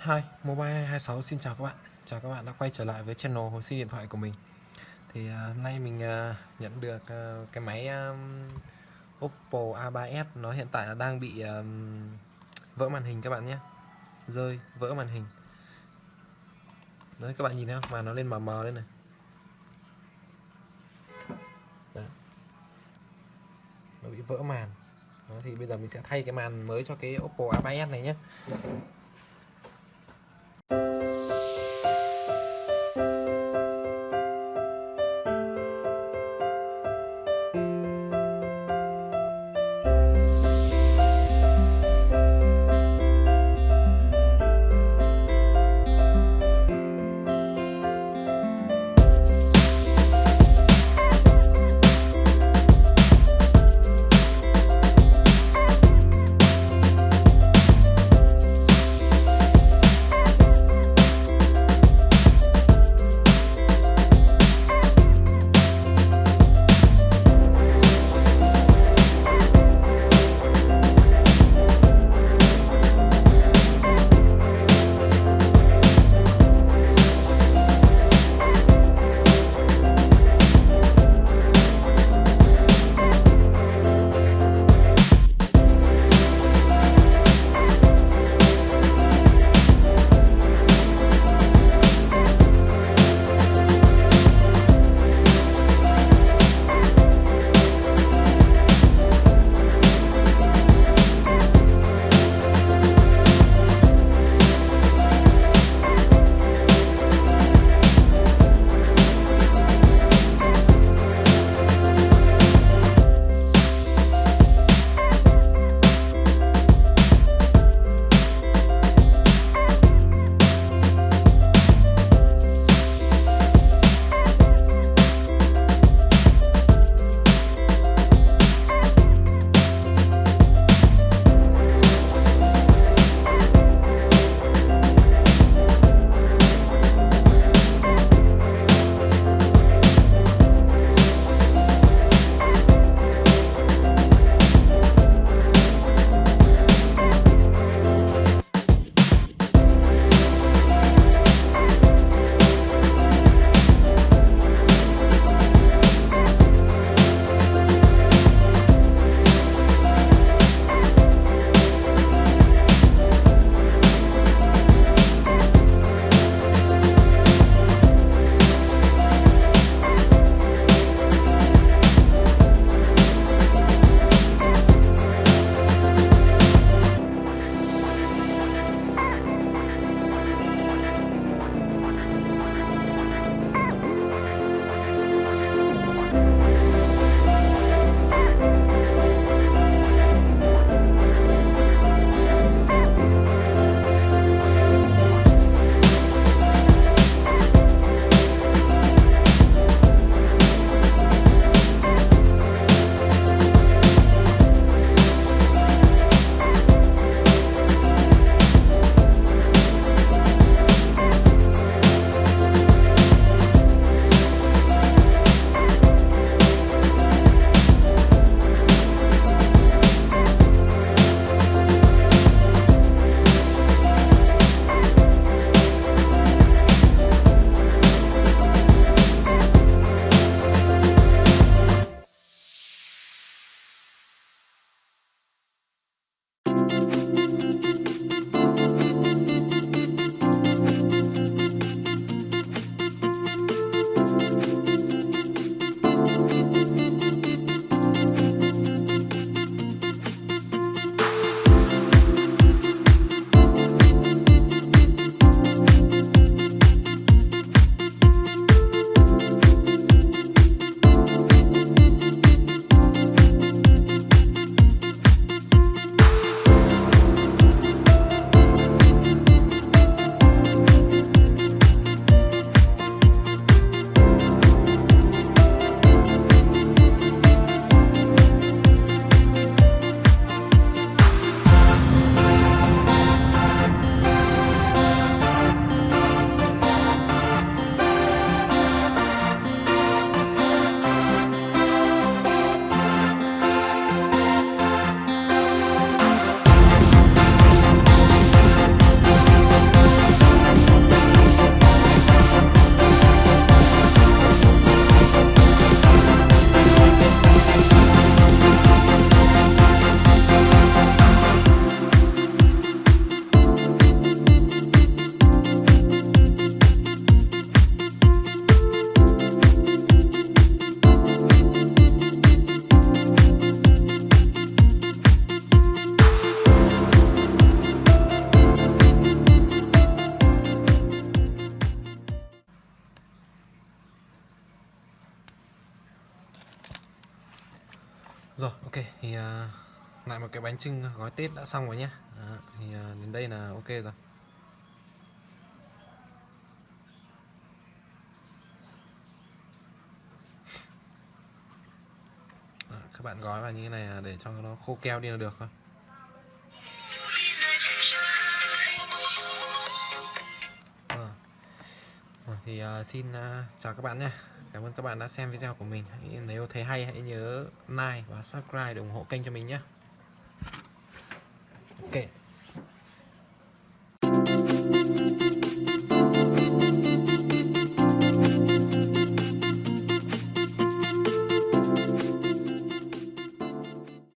Hi, Mobile 26 xin chào các bạn. Chào các bạn đã quay trở lại với channel hồi sinh điện thoại của mình. Thì hôm nay mình nhận được cái máy OPPO A3s. Nó hiện tại là đang bị vỡ màn hình các bạn nhé. Rơi, vỡ màn hình. Đấy, các bạn nhìn thấy không? Mà nó lên mờ mờ lên này. Đấy. Nó bị vỡ màn. Đó, thì bây giờ mình sẽ thay cái màn mới cho cái OPPO A3s này nhé. Rồi, ok thì lại một cái bánh chưng gói Tết đã xong rồi nhé. Thì đến đây là ok rồi. Các bạn gói vào như thế này để cho nó khô keo đi là được thôi. Thì xin chào các bạn nhé. Cảm ơn các bạn đã xem video của mình. Nếu thấy hay hãy nhớ like và subscribe để ủng hộ kênh cho mình nhé. Ok.